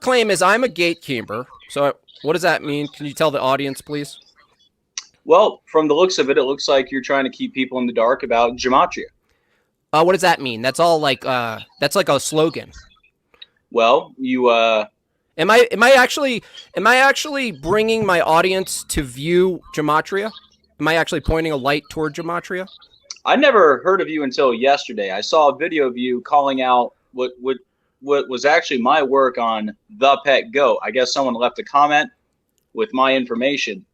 claim is I'm a gatekeeper. So what does that mean? Can you tell the audience, please? Well, from the looks of it, it looks like you're trying to keep people in the dark about Gematria. What does that mean? That's all like that's like a slogan. Well, you Am I actually bringing my audience to view Gematria? Am I actually pointing a light toward Gematria? I never heard of you until yesterday. I saw a video of you calling out what was actually my work on the pet goat. I guess someone left a comment with my information.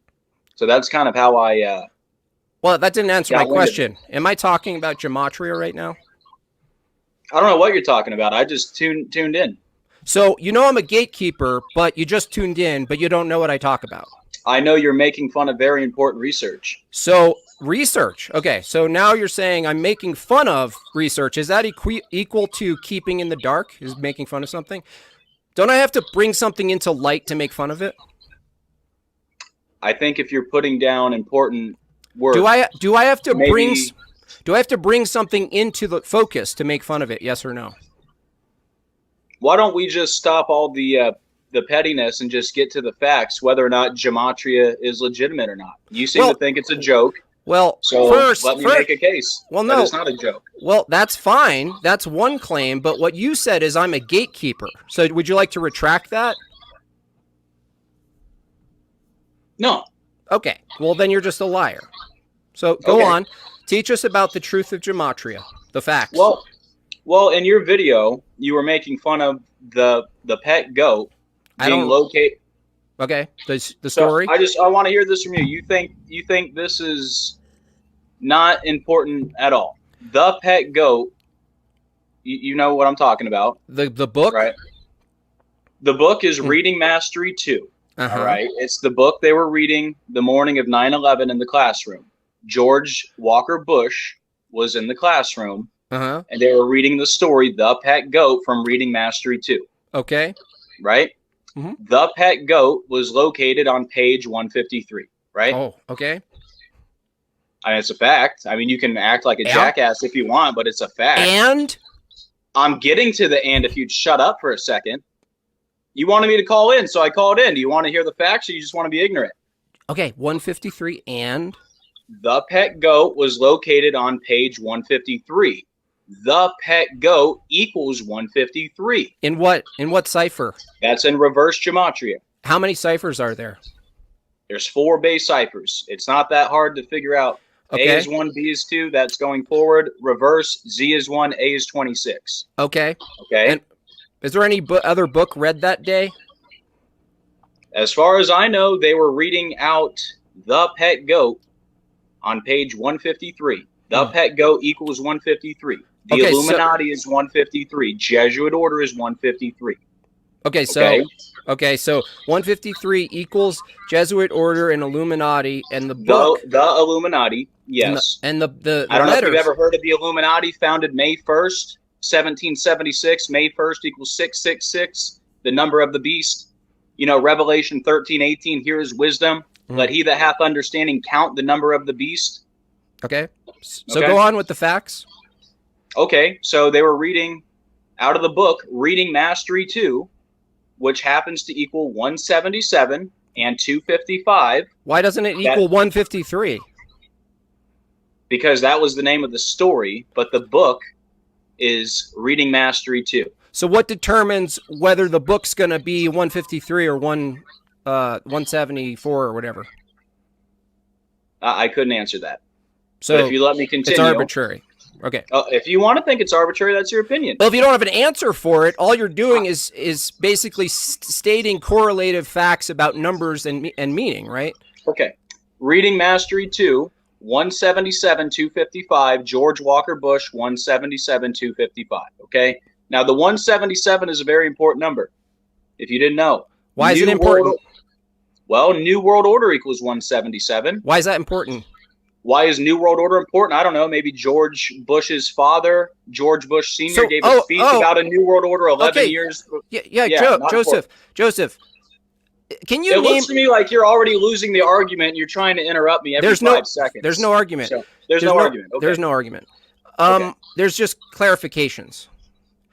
So that's kind of how I Well, that didn't answer my got wind of it. question. Am I talking about Gematria right now? I don't know what you're talking about. I just tuned in. So you know I'm a gatekeeper, but you just tuned in, but you don't know what I talk about. I know you're making fun of very important research. So research. Okay, so now you're saying I'm making fun of research. Is that equal to keeping in the dark? Is making fun of something? Don't I have to bring something into light to make fun of it? I think if you're putting down important work, do I have to maybe, bring something into the focus to make fun of it? Yes or no? why don't we just stop all the pettiness and just get to the facts, whether or not Gematria is legitimate or not? You seem to think it's a joke. Well, so let me make a case. Well, no, it's not a joke. Well, that's fine. That's one claim. But what you said is I'm a gatekeeper. So would you like to retract that? No. Okay. Well, then you're just a liar. So go on. Teach us about the truth of Gematria, the facts. Well, in your video, you were making fun of the pet goat being located. Okay, the story. So I want to hear this from you. You think this is not important at all? The pet goat. You know what I'm talking about. The book, right? The book is Reading Mastery 2. Uh-huh. All right, it's the book they were reading the morning of 9/11 in the classroom. George Walker Bush was in the classroom. Uh-huh. And they were reading the story, The Pet Goat, from Reading Mastery 2. Okay. Right? Mm-hmm. The Pet Goat was located on page 153. Right? Oh, okay. I mean, it's a fact. I mean, you can act like a jackass if you want, but it's a fact. And? I'm getting to the and if you'd shut up for a second. You wanted me to call in, so I called in. Do you want to hear the facts or you just want to be ignorant? Okay, 153 and? The Pet Goat was located on page 153. The pet goat equals 153. In what cipher? That's in reverse Gematria. How many ciphers are there? There's 4 base ciphers. It's not that hard to figure out. Okay. A is 1, B is 2. That's going forward. Reverse, Z is 1, A is 26. Okay. Okay. And is there any other book read that day? As far as I know, they were reading out The Pet Goat on page 153. The Pet Goat equals 153. The Illuminati is 153. Jesuit order is 153. Okay, so 153 equals Jesuit order and Illuminati and the book. The Illuminati, yes. And the I don't know letters. if you've ever heard of the Illuminati, founded May 1st, 1776. May 1st equals 666, the number of the beast. You know, Revelation 13:18, here is wisdom. Let he that hath understanding count the number of the beast. Okay. So go on with the facts. Okay, so they were reading out of the book, Reading Mastery 2, which happens to equal 177 and 255. Why doesn't it equal 153? Because that was the name of the story, but the book is Reading Mastery 2. So what determines whether the book's going to be 153 or 174 or whatever? I couldn't answer that. So but if you let me continue, it's arbitrary. Okay. If you want to think it's arbitrary, that's your opinion. Well, if you don't have an answer for it, all you're doing is basically stating correlative facts about numbers and meaning, right? Okay. Reading Mastery 2, 177, 255. George Walker Bush, 177, 255. Okay. Now, the 177 is a very important number, if you didn't know. Why is it important? Well, New World Order equals 177. Why is that important? Why is New World Order important? I don't know. Maybe George Bush's father, George Bush Sr., gave a speech about a New World Order 11 years. Joseph, can you It looks to me like you're already losing the argument. You're trying to interrupt me every 5 seconds. There's no argument. So, there's no argument. Okay. There's no argument. There's just clarifications.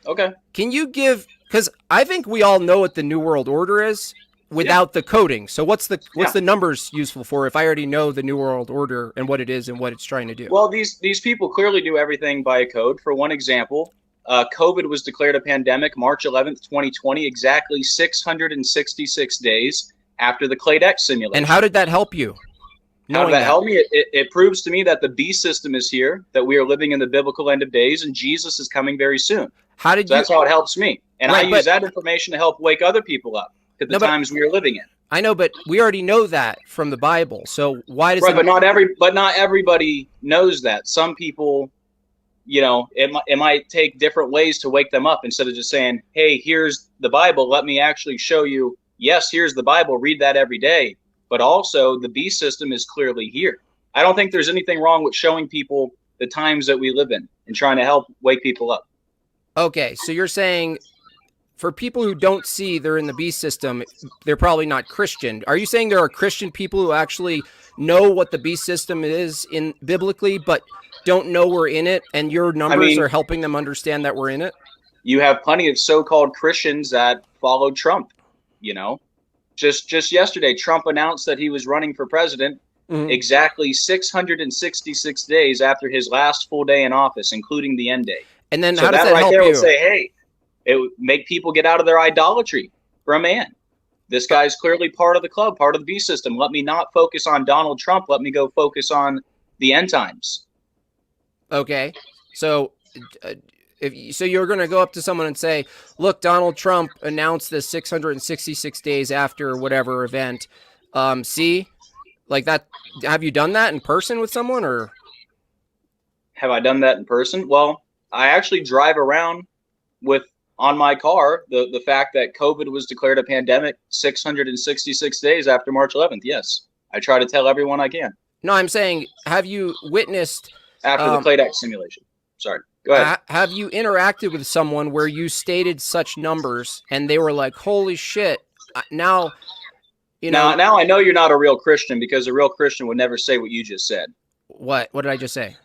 Okay. Can you give because I think we all know what the New World Order is without the coding. So what's the numbers useful for if I already know the New World Order and what it is and what it's trying to do? Well, these people clearly do everything by code. For one example, COVID was declared a pandemic March 11th, 2020, exactly 666 days after the Clade X simulation. And how did that help you? How did that help me? It proves to me that the beast system is here, that we are living in the biblical end of days, and Jesus is coming very soon. That's how it helps me. And I use that information to help wake other people up at the times we are living in. I know, but we already know that from the Bible. So why does but not everybody knows that. Some people, it might take different ways to wake them up instead of just saying, "Hey, here's the Bible. Let me actually show you. Yes, here's the Bible. Read that every day." But also, the beast system is clearly here. I don't think there's anything wrong with showing people the times that we live in and trying to help wake people up. Okay, so you're saying for people who don't see they're in the beast system, they're probably not Christian. Are you saying there are Christian people who actually know what the beast system is in biblically, but don't know we're in it, and your numbers are helping them understand that we're in it? You have plenty of so-called Christians that follow Trump, Just yesterday, Trump announced that he was running for president exactly 666 days after his last full day in office, including the end day. And then how does that help you? Would say, hey, it would make people get out of their idolatry for a man. This guy's clearly part of the club, part of the beast system. Let me not focus on Donald Trump. Let me go focus on the end times. Okay, so so you're going to go up to someone and say, look, Donald Trump announced this 666 days after whatever event. See, like that. Have you done that in person with someone, or have I done that in person? Well, I actually drive around on my car the fact that COVID was declared a pandemic 666 days after March 11th. Yes, I try to tell everyone I can. No, I'm saying, have you witnessed after the Clade X simulation? Sorry. Go ahead. Have you interacted with someone where you stated such numbers and they were like, holy shit, now, Now I know you're not a real Christian, because a real Christian would never say what you just said. What did I just say?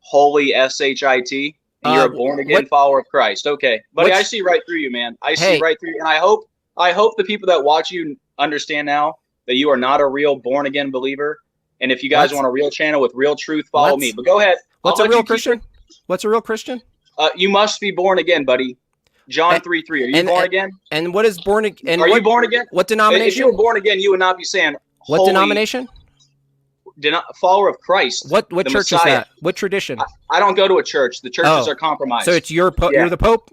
Holy S-H-I-T, and you're a born-again follower of Christ. Okay. Buddy, I see right through you, man. I see right through you. And I hope the people that watch you understand now that you are not a real born-again believer. And if you guys want a real channel with real truth, follow me. But go ahead. What's a real Christian? What's a real Christian? You must be born again, buddy. John 3:3. Are you born again? And what is born again? Are you born again? What denomination? If you were born again, you would not be saying, what denomination? Follower of Christ. What church Messiah. Is that? What tradition? I don't go to a church. The churches are compromised. So it's your Pope. Yeah. You're the Pope?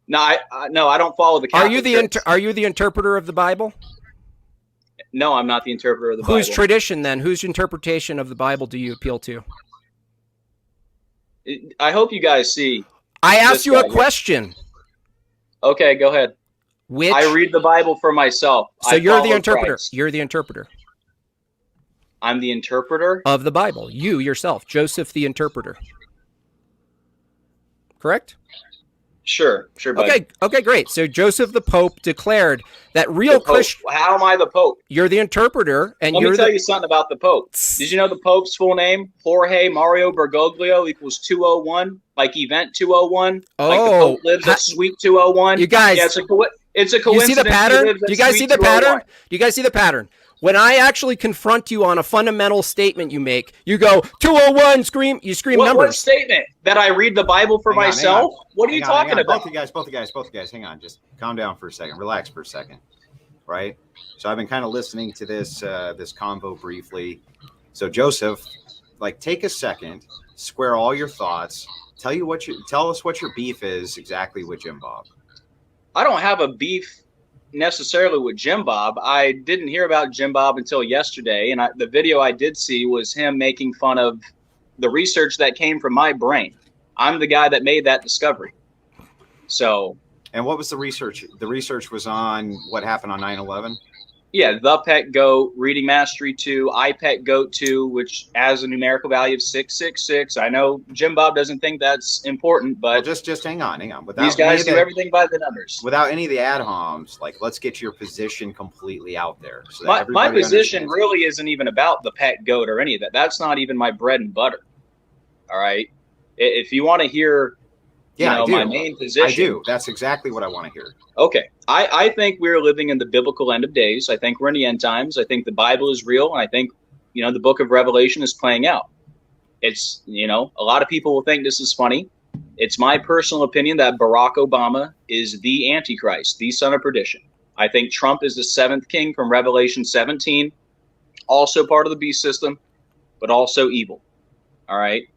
No, I don't follow the Catholic Church. Are you the interpreter of the Bible? No, I'm not the interpreter of the Bible. Whose tradition then? Whose interpretation of the Bible do you appeal to? I hope you guys see. I asked you a question. Okay, go ahead. I read the Bible for myself. So you're the interpreter. Christ. You're the interpreter. I'm the interpreter? Of the Bible. You yourself, Joseph the interpreter. Correct? Sure, buddy. Okay, great. So Joseph the Pope declared that real Christian. How am I the Pope? You're the interpreter, and Let me tell you something about the Pope. Did you know the Pope's full name? Jorge Mario Bergoglio equals 201, like event 201. Oh, like the Pope lives at Suite 201. You guys, yeah, it's a coincidence. You see the pattern? Do you guys see the pattern? Do you guys see the pattern? When I actually confront you on a fundamental statement you make, you go 201, scream numbers. What statement? That I read the Bible for myself? What are you talking about? Both you guys, hang on. Just calm down for a second. Relax for a second. Right? So I've been kind of listening to this convo briefly. So Joseph, take a second, square all your thoughts. Tell us what your beef is exactly with Jim Bob. I don't have a beef necessarily with Jim Bob. I didn't hear about Jim Bob until yesterday, and the video I did see was him making fun of the research that came from my brain. I'm the guy that made that discovery. So. And what was the research? The research was on what happened on 9/11? Yeah, the Pet Goat, Reading Mastery 2, iPet Goat 2, which has a numerical value of 666. I know Jim Bob doesn't think that's important, but just hang on. Without these guys do everything by the numbers. Without any of the ad homs, let's get your position completely out there. So my position really isn't even about the pet goat or any of that. That's not even my bread and butter. All right. If you want to hear Yeah, I do. my main position. I do. That's exactly what I want to hear. Okay. I think we're living in the biblical end of days. I think we're in the end times. I think the Bible is real. And I think, the book of Revelation is playing out. It's, a lot of people will think this is funny. It's my personal opinion that Barack Obama is the Antichrist, the son of perdition. I think Trump is the seventh king from Revelation 17, also part of the beast system, but also evil. All right.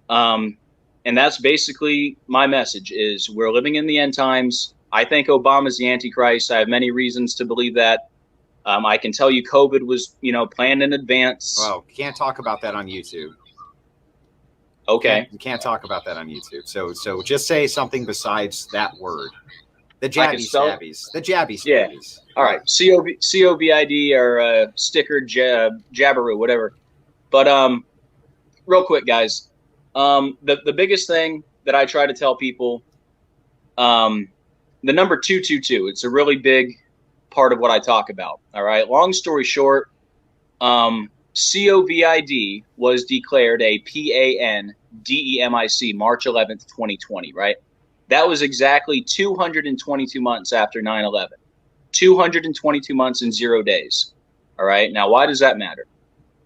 And that's basically my message is we're living in the end times. I think Obama's the Antichrist. I have many reasons to believe that. I can tell you COVID was, planned in advance. Well, can't talk about that on YouTube. Okay. You can't talk about that on YouTube. So just say something besides that word. The jabby stabbies. The jabby stabbies. Yeah. All right. COVID or sticker jabberoo, whatever. But real quick, guys. The biggest thing that I try to tell people, the number 222, it's a really big part of what I talk about. All right. Long story short, COVID was declared a pandemic March 11th, 2020, right? That was exactly 222 months after 9/11. 222 months and 0 days. All right. Now, why does that matter?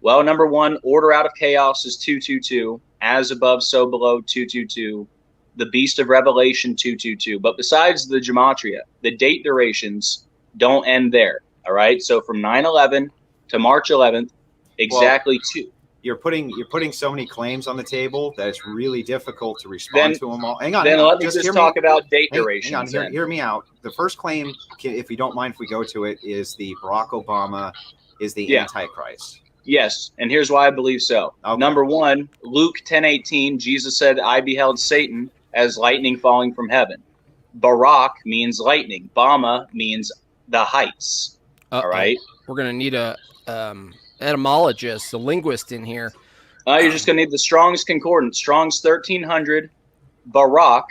Well, number one, order out of chaos is 222. As above, so below, 222. The beast of Revelation, 222. But besides the Gematria, the date durations don't end there. All right. So from 9/11 to March 11th, exactly two. You're putting so many claims on the table that it's really difficult to respond to them all. Hang on. Then let me just talk about date durations. Hang on, hear me out. The first claim, if you don't mind if we go to it, is the Barack Obama is the Antichrist. Yes, and here's why I believe so. Okay. Number one, Luke 10:18, Jesus said, I beheld Satan as lightning falling from heaven. Barack means lightning. Bama means the heights. All right? We're going to need a etymologist, a linguist in here. You're just going to need the Strong's Concordance. Strong's 1300, Barack,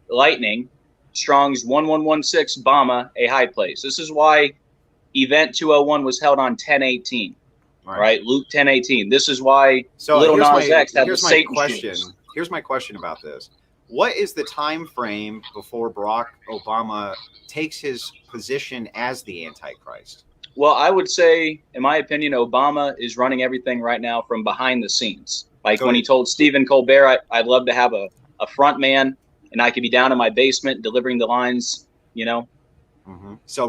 lightning. Strong's 1116, Bama, a high place. This is why Event 201 was held on 10:18. Right? Luke 10:18. This is why Little Nas X had the Satan question. shoes. Here's my question about this. What is the time frame before Barack Obama takes his position as the Antichrist? Well, I would say, in my opinion, Obama is running everything right now from behind the scenes. Like when he told Stephen Colbert, I'd love to have a front man and I could be down in my basement delivering the lines, Mm-hmm. So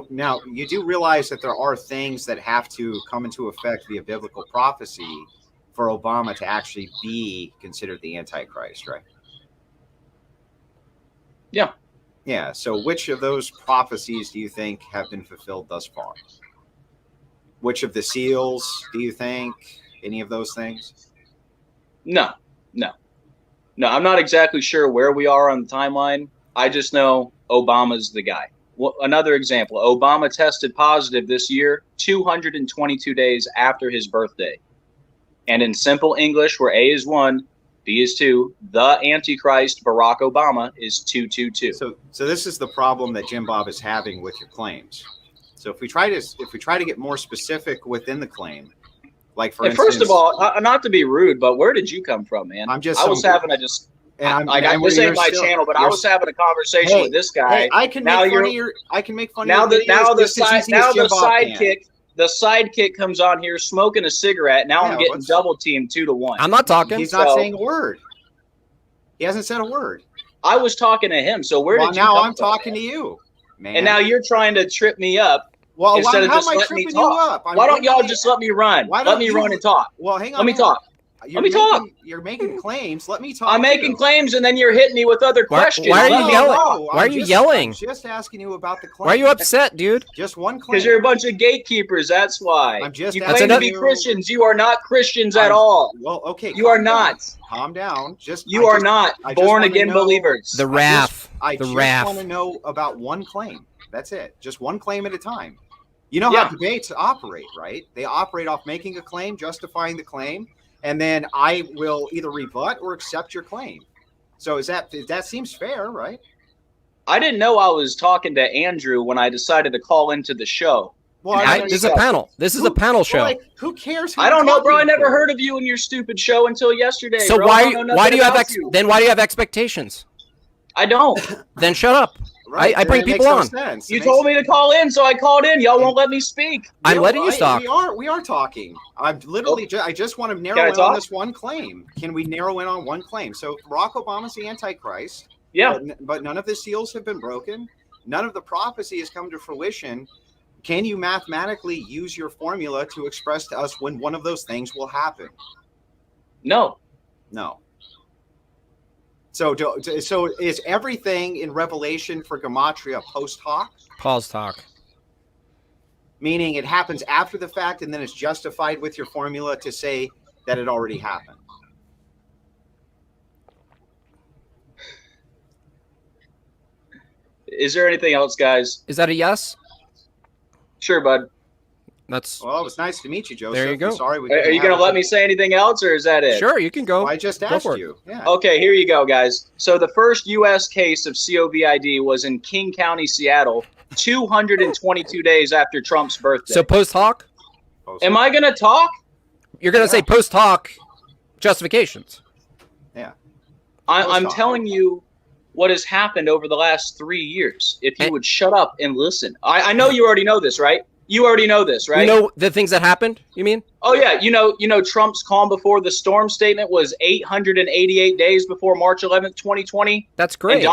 now you do realize that there are things that have to come into effect via biblical prophecy for Obama to actually be considered the Antichrist, right? Yeah. Yeah. So which of those prophecies do you think have been fulfilled thus far? Which of the seals do you think? Any of those things? No. I'm not exactly sure where we are on the timeline. I just know Obama's the guy. Well, another example, Obama tested positive this year, 222 days after his birthday. And in simple English, where A is 1, B is 2, the Antichrist, Barack Obama, is 222. So this is the problem that Jim Bob is having with your claims. So if we try to get more specific within the claim, like for instance, first of all, not to be rude, but where did you come from, man? I was having this ain't my channel, but I was having a conversation with this guy. Hey, I can make fun of the sidekick comes on here smoking a cigarette. Now I'm getting double teamed 2-1. I'm not talking. He's not saying a word. He hasn't said a word. I was talking to him. So where did you come now I'm from, talking to you, man. And now you're trying to trip me up. Well, instead of how just am I letting me tripping talk. you up? Why don't y'all just let me run? Let me run and talk. Well, hang on. Let me talk. Let me talk. You're making claims. Let me talk. I'm making claims, and then you're hitting me with other questions. Why are you yelling? Why are you yelling? I'm just asking you about the claim. Why are you upset, dude? Just one claim. Because you're a bunch of gatekeepers. That's why. You claim to be Christians. You are not Christians at all. Well, okay. You are not. Calm down. You are not born again believers. The wrath. I just want to know about one claim. That's it. Just one claim at a time. You know how debates operate, right? They operate off making a claim, justifying the claim, and then I will either rebut or accept your claim. So that seems fair, right? I didn't know I was talking to Andrew when I decided to call into the show. Well, This is a panel. This is a panel show. Like, who cares? Who I don't know, bro. I never to? heard of you and your stupid show until yesterday. So bro. why do you have you? then why do you have expectations? I don't. Then shut up. Right, I bring people on. You told me to call in, so I called in. Y'all won't let me speak. I'm letting you talk. We are talking. I'm literally. I just want to narrow in on this one claim. Can we narrow in on one claim? So Barack Obama's the Antichrist. Yeah. But none of the seals have been broken. None of the prophecy has come to fruition. Can you mathematically use your formula to express to us when one of those things will happen? No. So is everything in Revelation for Gematria post hoc? Pause talk. Meaning it happens after the fact and then it's justified with your formula to say that it already happened. Is there anything else, guys? Is that a yes? Sure, bud. Well, it was nice to meet you, Joseph. There you go. Sorry, are you going to let me say anything else, or is that it? Sure, you can go. Well, I just asked you. Yeah. Okay, here you go, guys. So the first U.S. case of COVID was in King County, Seattle, 222 days after Trump's birthday. So post hoc? Am I going to talk? You're going to say post hoc justifications. Yeah. I'm telling you what has happened over the last 3 years. If you would shut up and listen. I know you already know this, right? You already know this, right? You know the things that happened, you mean? Oh, yeah. You know Trump's calm before the storm statement was 888 days before March 11th, 2020. That's great. And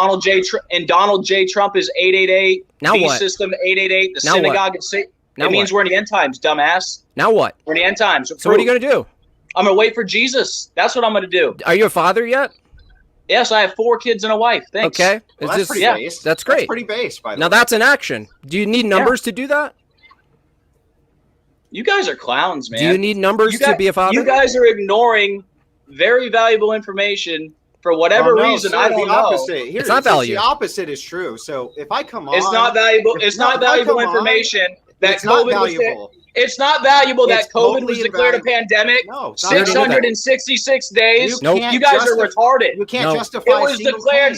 Donald J. Trump is 888. Now B what? System 888. The Now synagogue what? is 6. Now It means what? we're in the end times, dumbass. Now what? We're in the end times. So what are you going to do? I'm going to wait for Jesus. That's what I'm going to do. Are you a father yet? Yes, I have 4 kids and a wife. Thanks. Okay. Well, that's pretty based. That's great. That's pretty based, by the way. Now that's an action. Do you need numbers to do that? You guys are clowns, man. Do you need numbers to be a father? You guys are ignoring very valuable information for whatever reason. Sir, I don't know. It's not valuable. The opposite is true. So if I come on, It's not valuable. It's not valuable information that COVID was. It's not valuable that COVID was declared a pandemic. No, 666 days. You guys are retarded. You can't justify. It was declared.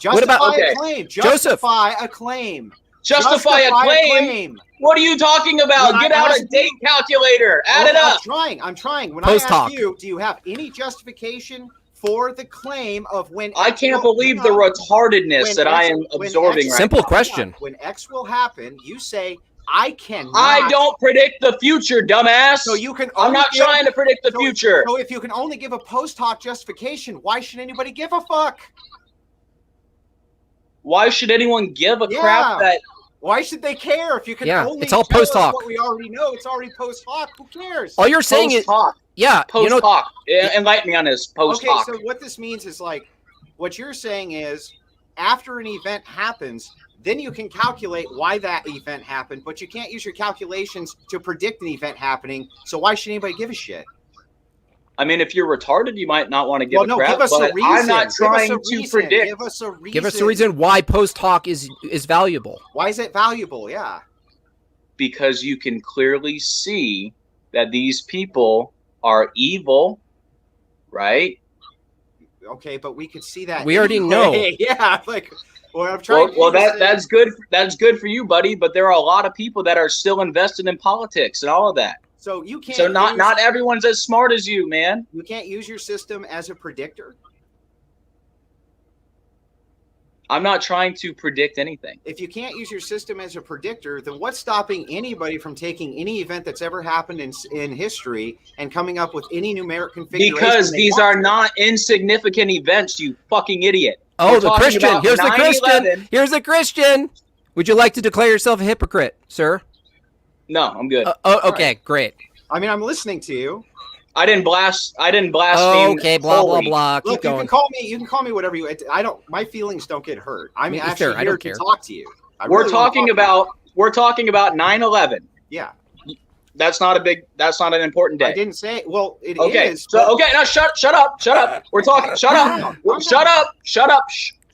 What about a claim? Joseph. Justify a claim. Justify a claim. What are you talking about? Get out a date calculator. Add it up. I'm trying. When Post I hoc. ask you, do you have any justification for the claim of when I can't believe the retardedness that I am absorbing right Simple now. question. When X will happen, you say, I cannot. I don't predict the future, dumbass. So you can. I'm not trying to predict the future. So if you can only give a post hoc justification, why should anybody give a fuck? Why should anyone give a crap that? Why should they care if you can only it's all tell post hoc. us what we already know? It's already post hoc. Who cares? All you're saying is post hoc. Enlighten me on this post hoc. Okay, so what this means is like, what you're saying is, after an event happens, then you can calculate why that event happened, but you can't use your calculations to predict an event happening. So why should anybody give a shit? I mean, if you're retarded, you might not want to give a crap, give us but a reason. I'm not trying to predict. Give us a reason. Give us a reason why post hoc is valuable. Why is it valuable? Yeah. Because you can clearly see that these people are evil, right? Okay, but we could see that. We already know. Yeah, like what I'm trying. Well, that's good. That's good for you, buddy. But there are a lot of people that are still invested in politics and all of that. So you can't. So not everyone's as smart as you, man. You can't use your system as a predictor. I'm not trying to predict anything. If you can't use your system as a predictor, then what's stopping anybody from taking any event that's ever happened in history and coming up with any numeric configuration? Because these are not insignificant events, you fucking idiot. Oh, the Christian. Here's the Christian. Here's the Christian. Would you like to declare yourself a hypocrite, sir? No, I'm good. Okay, great. I mean, I'm listening to you. I didn't blaspheme. Okay, blah blah blah. Keep going. You can call me whatever you. I don't. My feelings don't get hurt. I'm actually here to talk to you. We're talking about 9/11. Yeah. That's not an important day. I didn't say. Well, it is. So okay, now shut up. We're talking. Shut up. Shut up.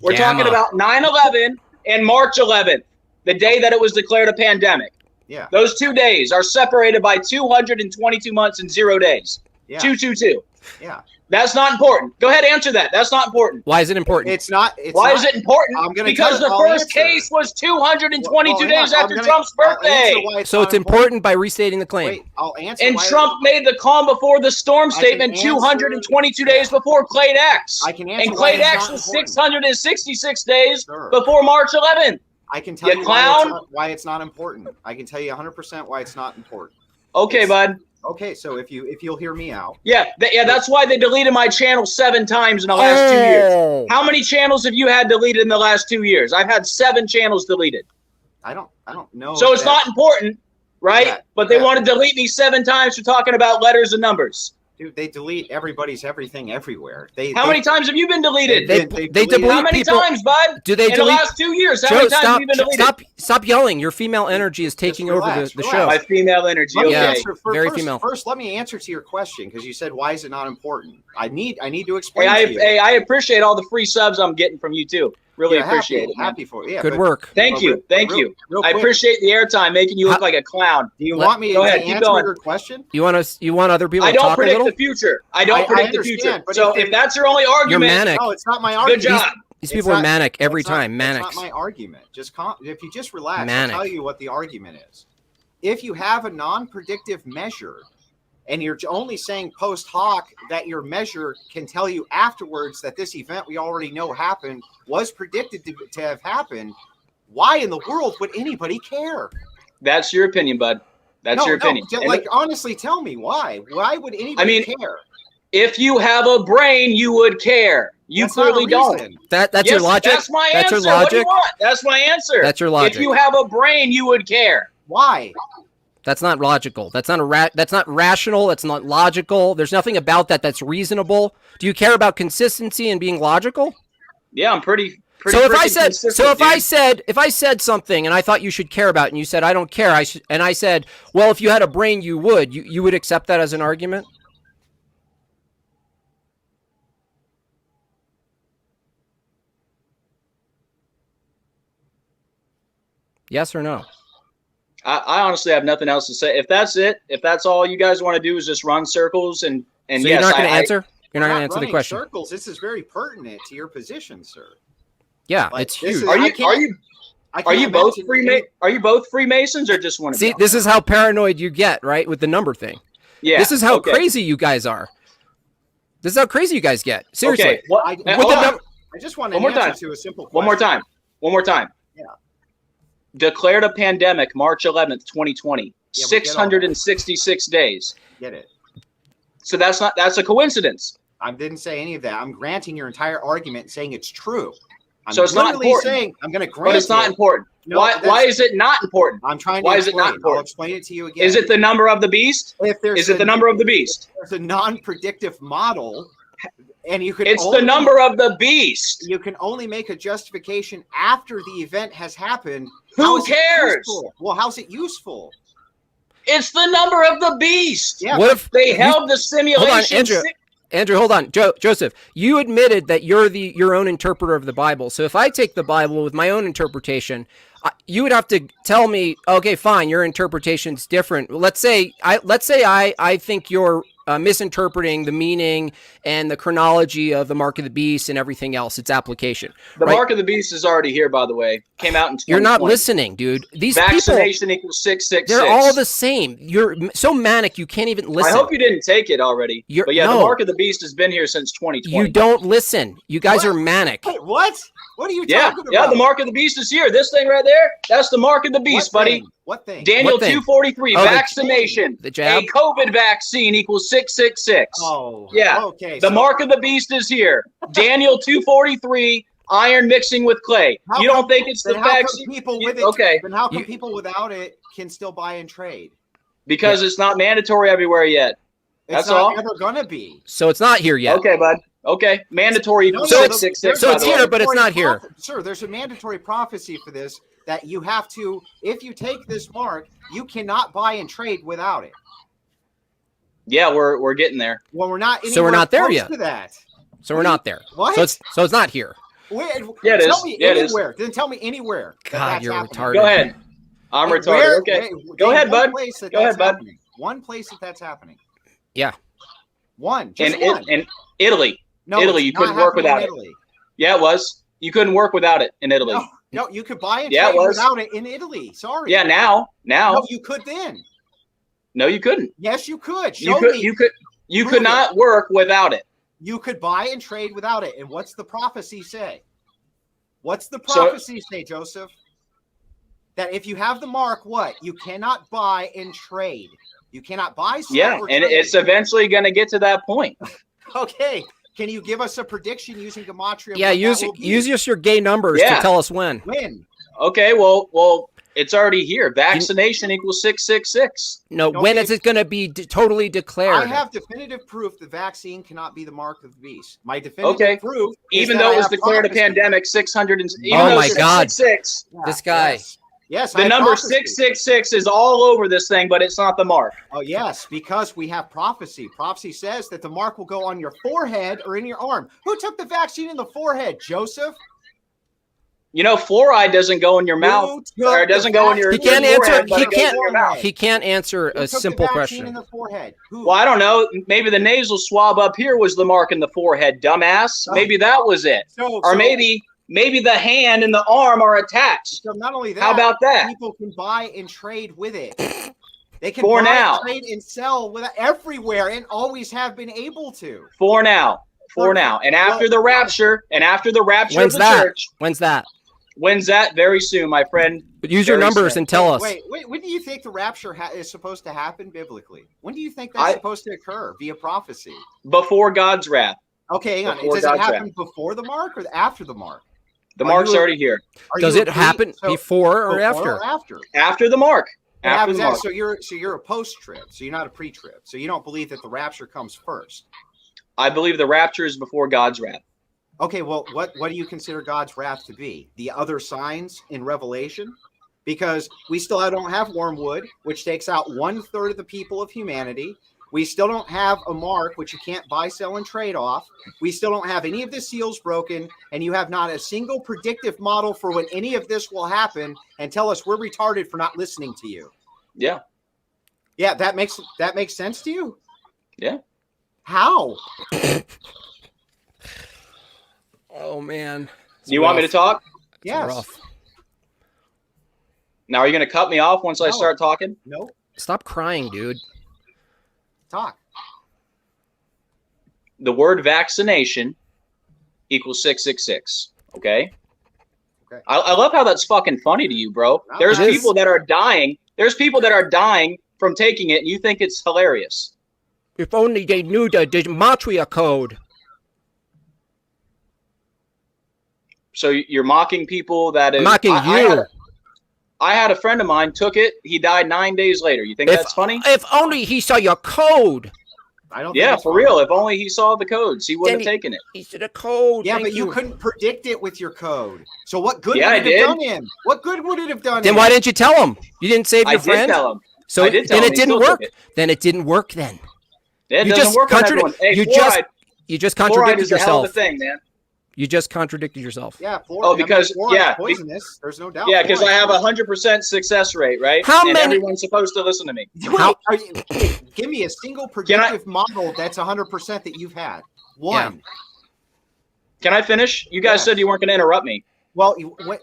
We're talking about 9/11 and March 11th, the day that it was declared a pandemic. Yeah. Those 2 days are separated by 222 months and 0 days. Yeah. 222. Yeah. That's not important. Go ahead, answer that. That's not important. Why is it important? It's not. It's Why not, is it important? I'm gonna Because the first case was 222 days after Trump's birthday. So it's important by restating the claim. Wait, I'll answer. And Trump made the calm before the storm statement answer- 222 days before Clade X. I can answer And why Clade it's X not was important. 666 days Sure. before March 11th. I can tell You you clown. why it's not important. I can tell you 100% why it's not important. Okay, bud. Okay, so if you'll hear me out. Yeah, that's why they deleted my channel 7 times in the last 2 years. How many channels have you had deleted in the last 2 years? I've had 7 channels deleted. I don't know. So it's not important, right? Yeah, But they yeah. want to delete me 7 times for talking about letters and numbers. Dude, they delete everybody's everything everywhere. How many times have you been deleted? They delete How many people. times, bud? Do they in the delete? last 2 years? How Joe, many times have you been deleted? stop yelling. Your female energy is taking over relax, the relax. show. My female energy. Let me Okay. answer Very first, female. First, let me answer to your question because you said why is it not important? I need to Hey, explain to you. I appreciate all the free subs I'm getting from you too. Really appreciate it. Man. Happy for it. Yeah, Good but- work. Thank you. Real I quick, appreciate the airtime, making you look like a clown. Do you want me Go to ahead, keep answer going. your question? You want other people I to don't talk a predict little? the future. I don't predict the understand, future. but So if if that's your only You're argument, manic. No, it's not my good argument. job. These It's people are not- manic every That's not- time. That's Manics. not my argument. If you just relax, Manic. I'll tell you what the argument is. If you have a non-predictive measure and you're only saying post hoc that your measure can tell you afterwards that this event we already know happened was predicted to have happened, why in the world would anybody care? That's your opinion, bud. That's your opinion. No, And like honestly, tell me why. Why would anybody I mean, care? if you have a brain, you would care. You That's not a clearly don't. reason. That's your Yes, logic. That's my That's answer. your What do you logic. want? That's my answer. That's your logic. If you have a brain, you would care. Why? That's not logical. That's not rational. That's not logical. There's nothing about that that's reasonable. Do you care about consistency and being logical? Yeah, I'm pretty. So if I freaking said, consistent, dude. if I said something and I thought you should care about it and you said I don't care, and I said, well, if you had a brain, you would. You would accept that as an argument? Yes or no? I honestly have nothing else to say. If that's it, if that's all you guys want to do is just run circles and So yes, you're not going to I- answer? You're not We're going to answer the running question. Circles. This is very pertinent to your position, sir. Yeah, Like, it's this huge. is- Are I you can't- are you both Are you both Freemasons or just one of See, you? this is how paranoid you get, right, with the number thing. Yeah. This is how okay. crazy you guys are. This is how crazy you guys get. Seriously. Okay. What, I- With hold the on. num- I just want One an more answer time. to a simple question. One more time. One more time. Yeah. Declared a pandemic March 11th, 2020. Yeah, we get all that. 666 days. Get it. So that's a coincidence. I didn't say any of that. I'm granting your entire argument and saying it's true. I'm So it's not literally important. saying I'm going to grant But it's not it. important. No, why that's- is it not important? I'm trying to Why is it not explain. I'll important? explain it to you again. Is it the number of the beast? If there's Is it the number of the beast? There's a non-predictive model, and you can It's only, the number of the beast. You can only make a justification after the event has happened. Who How is it cares? useful? Well, how's it useful? It's the number of the beast. Yeah, What if They held the simulation. Andrew, hold on. Joseph, you admitted that you're your own interpreter of the Bible. So if I take the Bible with my own interpretation, you would have to tell me, okay, fine, your interpretation's different. Let's say I think you're misinterpreting the meaning and the chronology of the Mark of the Beast and everything else, its application. The right? mark of the beast is already here, by the way. Came out in 2020. You're not listening, dude. These Vaccination people, equals 666. they're all the same. You're so manic, you can't even listen. I hope you didn't take it already. But yeah, no. the mark of the beast has been here since 2020. You don't listen. You guys are manic. Wait, what? What are you Yeah, talking about? yeah, the mark of the beast is here. This thing right there, that's the mark of the beast, What buddy. thing? What thing? Daniel What thing? 243, Oh, vaccination. the jab? A COVID vaccine equals 666. Oh, Yeah. Okay. The mark of the beast is here. Daniel 243, iron mixing with clay. You don't think it's the Then how come vaccine? people with it? Okay. Then how come people without it can still buy and trade? Because it's not mandatory everywhere yet. It's That's not all. ever gonna be. So it's not here yet. Okay, bud. Okay. Mandatory equals So 666. so by it's the way. here, but it's not here. Sir, there's a mandatory prophecy for this that you have to, if you take this mark, you cannot buy and trade without it. Yeah, we're getting there. Well, we're not. So we're not there close yet. To that. So we're not there. What? So it's not here. Where, Yeah, it tell is. me Yeah, it is. anywhere. Then tell me anywhere. that God, that's you're happening. retarded. Go ahead. I'm Hey, retarded. where- Okay. wait, Go name ahead, one bud. place that Go that's ahead, bud. happening. One place that's happening. Yeah. One. Just And one. Italy. No, Italy, it's you not couldn't work happening in without it. Italy. Yeah, it was. You couldn't work without it in Italy. No, you could buy and Yeah, it trade was. without it in Italy. Sorry. Yeah, now. No, you could then. No, you couldn't. Yes, you could. You Show could. me. You Prove could not work without it. You could buy and trade without it. And what's the prophecy say? What's the So- prophecy say, Joseph? That if you have the mark, what? You cannot buy and trade. You cannot buy, sell, Yeah, or and trade. it's eventually going to get to that point. Okay. Can you give us a prediction using Gematria? Yeah, use just your gay numbers to tell us when. When? Okay, well, it's already here. Vaccination equals 666. No, when is it going to be totally declared? I have definitive proof the vaccine cannot be the mark of the beast. My definitive proof, even though it was declared a pandemic, 600. Oh my God, 666. this guy. Yes, the number 666 is all over this thing, but it's not the mark. Oh yes, because we have prophecy. Prophecy says that the mark will go on your forehead or in your arm. Who took the vaccine in the forehead, Joseph? You know, fluoride doesn't go in your mouth, or it doesn't go in your. He can't answer. He can't answer a Who took simple the vaccine question. in the forehead? Who? Well, I don't know. Maybe the nasal swab up here was the mark in the forehead, dumbass. Maybe that was it. Or maybe the hand and the arm are attached. So not only that, how about that? People can buy and trade with it. They can For buy, now. trade, and sell with it everywhere, and always have been able to. For now. And after the rapture, of the church. When's that? When's that? Very soon, my friend. But use your numbers and tell us. Wait. When do you think the rapture is supposed to happen biblically? When do you think that's supposed to occur via prophecy? Before God's wrath. Okay, hang on. Does it happen before the mark or after the mark? The mark's already here. Does it happen before or after? After the mark. After the mark. So you're a post-trib. So you're not a pre-trib. So you don't believe that the rapture comes first. I believe the rapture is before God's wrath. Okay, well, what do you consider God's wrath to be? The other signs in Revelation? Because we still don't have wormwood, which takes out 1/3 of the people of humanity. We still don't have a mark, which you can't buy, sell, and trade off. We still don't have any of the seals broken, and you have not a single predictive model for when any of this will happen, and tell us we're retarded for not listening to you. Yeah. Yeah, that makes sense to you? Yeah. How? Oh man. You want me to talk? Yes. Now, are you going to cut me off once I start talking? No. Stop crying, dude. Talk. The word vaccination equals 666. Okay. I love how that's fucking funny to you, bro. No, There's people that are dying. There's people that are dying from taking it, and you think it's hilarious. If only they knew the Gematria code. So you're mocking people that I'm mocking you. I had a friend of mine took it. He died 9 days later. You think that's funny? If only he saw your code. I don't. Yeah, for real. If only he saw the codes, he wouldn't have taken it. He said a code. Yeah, but you couldn't predict it with your code. So what good would it have done him? What good would it have done him? Then why didn't you tell him? You didn't save your friend? I did tell him. So then it didn't work. Then it didn't work. Then it doesn't work on everyone. Hey, you just contradicted yourself. Fluoride is a hell of a thing, man. You just contradicted yourself. Yeah. Because poisonous. There's no doubt. Yeah, because I have 100% success rate, right? How many? Everyone's supposed to listen to me. Give me a single predictive model that's 100% that you've had. One. Yeah. Can I finish? You guys said you weren't going to interrupt me. Well,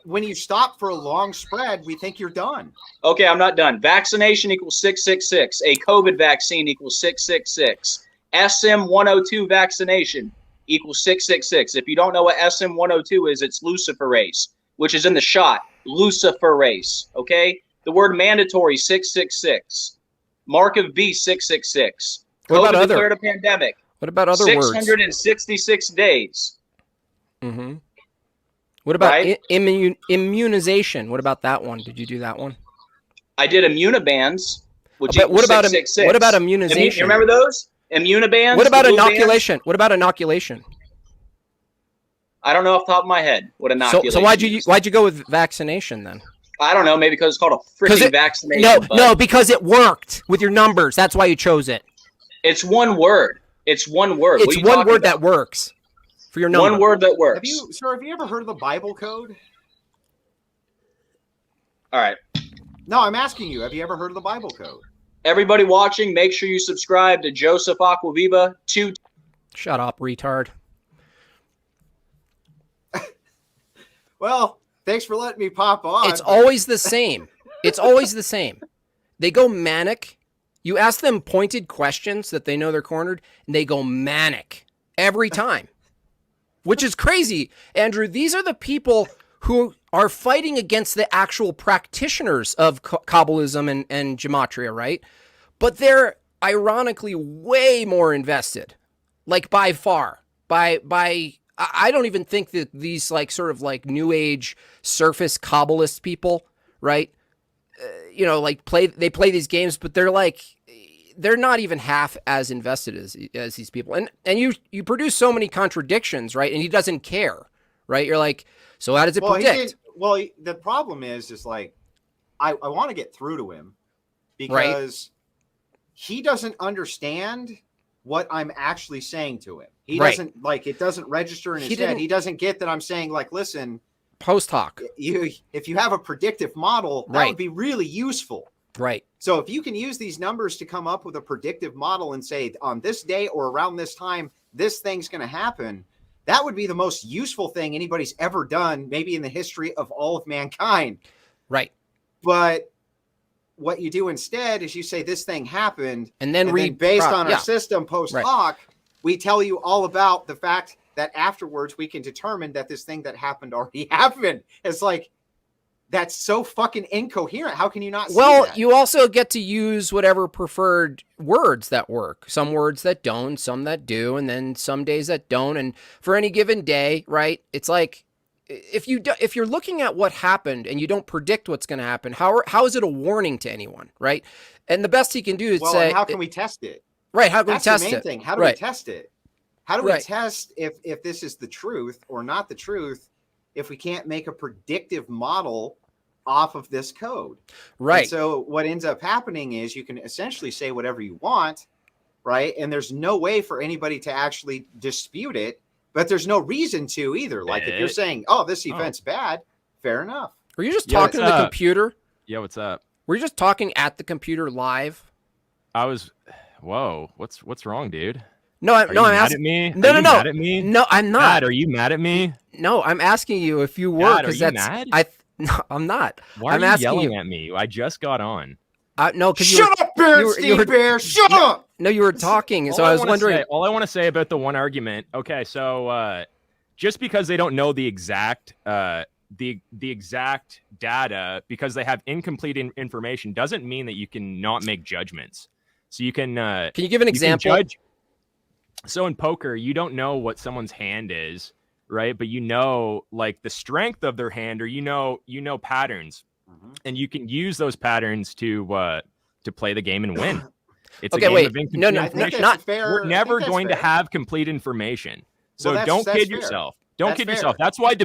when you stop for a long spread, we think you're done. Okay, I'm not done. Vaccination equals 666. A COVID vaccine equals 666. SM-102 vaccination equals 666. If you don't know what SM-102 is, it's luciferase, which is in the shot. Luciferase, okay? The word mandatory, 666. Mark of beast, 666. COVID declared a pandemic. What about other words? 666 days. Mm-hmm. What about immunization? What about that one? Did you do that one? I did immunibands, which what about 666. What about immunization? You remember those? Immunibands? What about inoculation? What about inoculation? I don't know off the top of my head what inoculation So why'd you go with vaccination then? I don't know. Maybe because it's called a freaking vaccination. No, because it worked with your numbers. That's why you chose it. It's one word. It's one word. It's one word that works for your number. One word that works. Have you ever heard of the Bible code? All right. No, I'm asking you. Have you ever heard of the Bible code? Everybody watching, make sure you subscribe to Joseph Aquaviva. Shut up, retard. Well, thanks for letting me pop on. It's always the same. It's always the same. They go manic. You ask them pointed questions that they know they're cornered, and they go manic every time, which is crazy. Andrew, these are the people who are fighting against the actual practitioners of Kabbalism and Gematria, right? But they're ironically way more invested, like by far. I don't even think that these like sort of like new age surface Kabbalist people, right? Like they play these games, but they're not even half as invested as these people. And you produce so many contradictions, right? And he doesn't care, right? You're like, so how does it predict? The problem is like, I want to get through to him because he doesn't understand what I'm actually saying to him. He doesn't like, it doesn't register in his head. He doesn't get that I'm saying like, listen, post hoc. If you have a predictive model, that would be really useful. Right. So if you can use these numbers to come up with a predictive model and say on this day or around this time, this thing's going to happen, that would be the most useful thing anybody's ever done, maybe in the history of all of mankind. Right. But what you do instead is you say this thing happened, and then based on our system post hoc, we tell you all about the fact that afterwards we can determine that this thing that happened already happened. It's like, that's so fucking incoherent. How can you not see that? You also get to use whatever preferred words that work. Some words that don't, some that do, and then some days that don't. And for any given day, right? It's like, if you're looking at what happened and you don't predict what's going to happen, how is it a warning to anyone, right? And the best he can do is say, how can we test it? Right. How can we test it? That's the main thing. How do we test it? How do we test if this is the truth or not the truth if we can't make a predictive model off of this code? Right. And so what ends up happening is you can essentially say whatever you want, right? And there's no way for anybody to actually dispute it, but there's no reason to either. Like if you're saying, oh, this event's bad, fair enough. Were you just talking to the computer? Yeah, what's up? Were you just talking at the computer live? Whoa, what's wrong, dude? No, I'm asking. At me? No, no, no. Mad at me? No, I'm not. Dad, are you mad at me? No, I'm asking you if you were, because that's mad? No, I'm not. Why are you yelling at me? I just got on. No, because shut up, Bernstein Bear. Shut up. No, you were talking, so I was wondering. All I want to say about the one argument. Okay, so just because they don't know the exact the exact data because they have incomplete information doesn't mean that you can not make judgments. So you can. Can you give an example? So in poker, you don't know what someone's hand is, right? But you know, like the strength of their hand, or you know patterns, and you can use those patterns to play the game and win. It's a game of incomplete information. We're never going to have complete information. So don't kid yourself. Don't kid yourself. That's why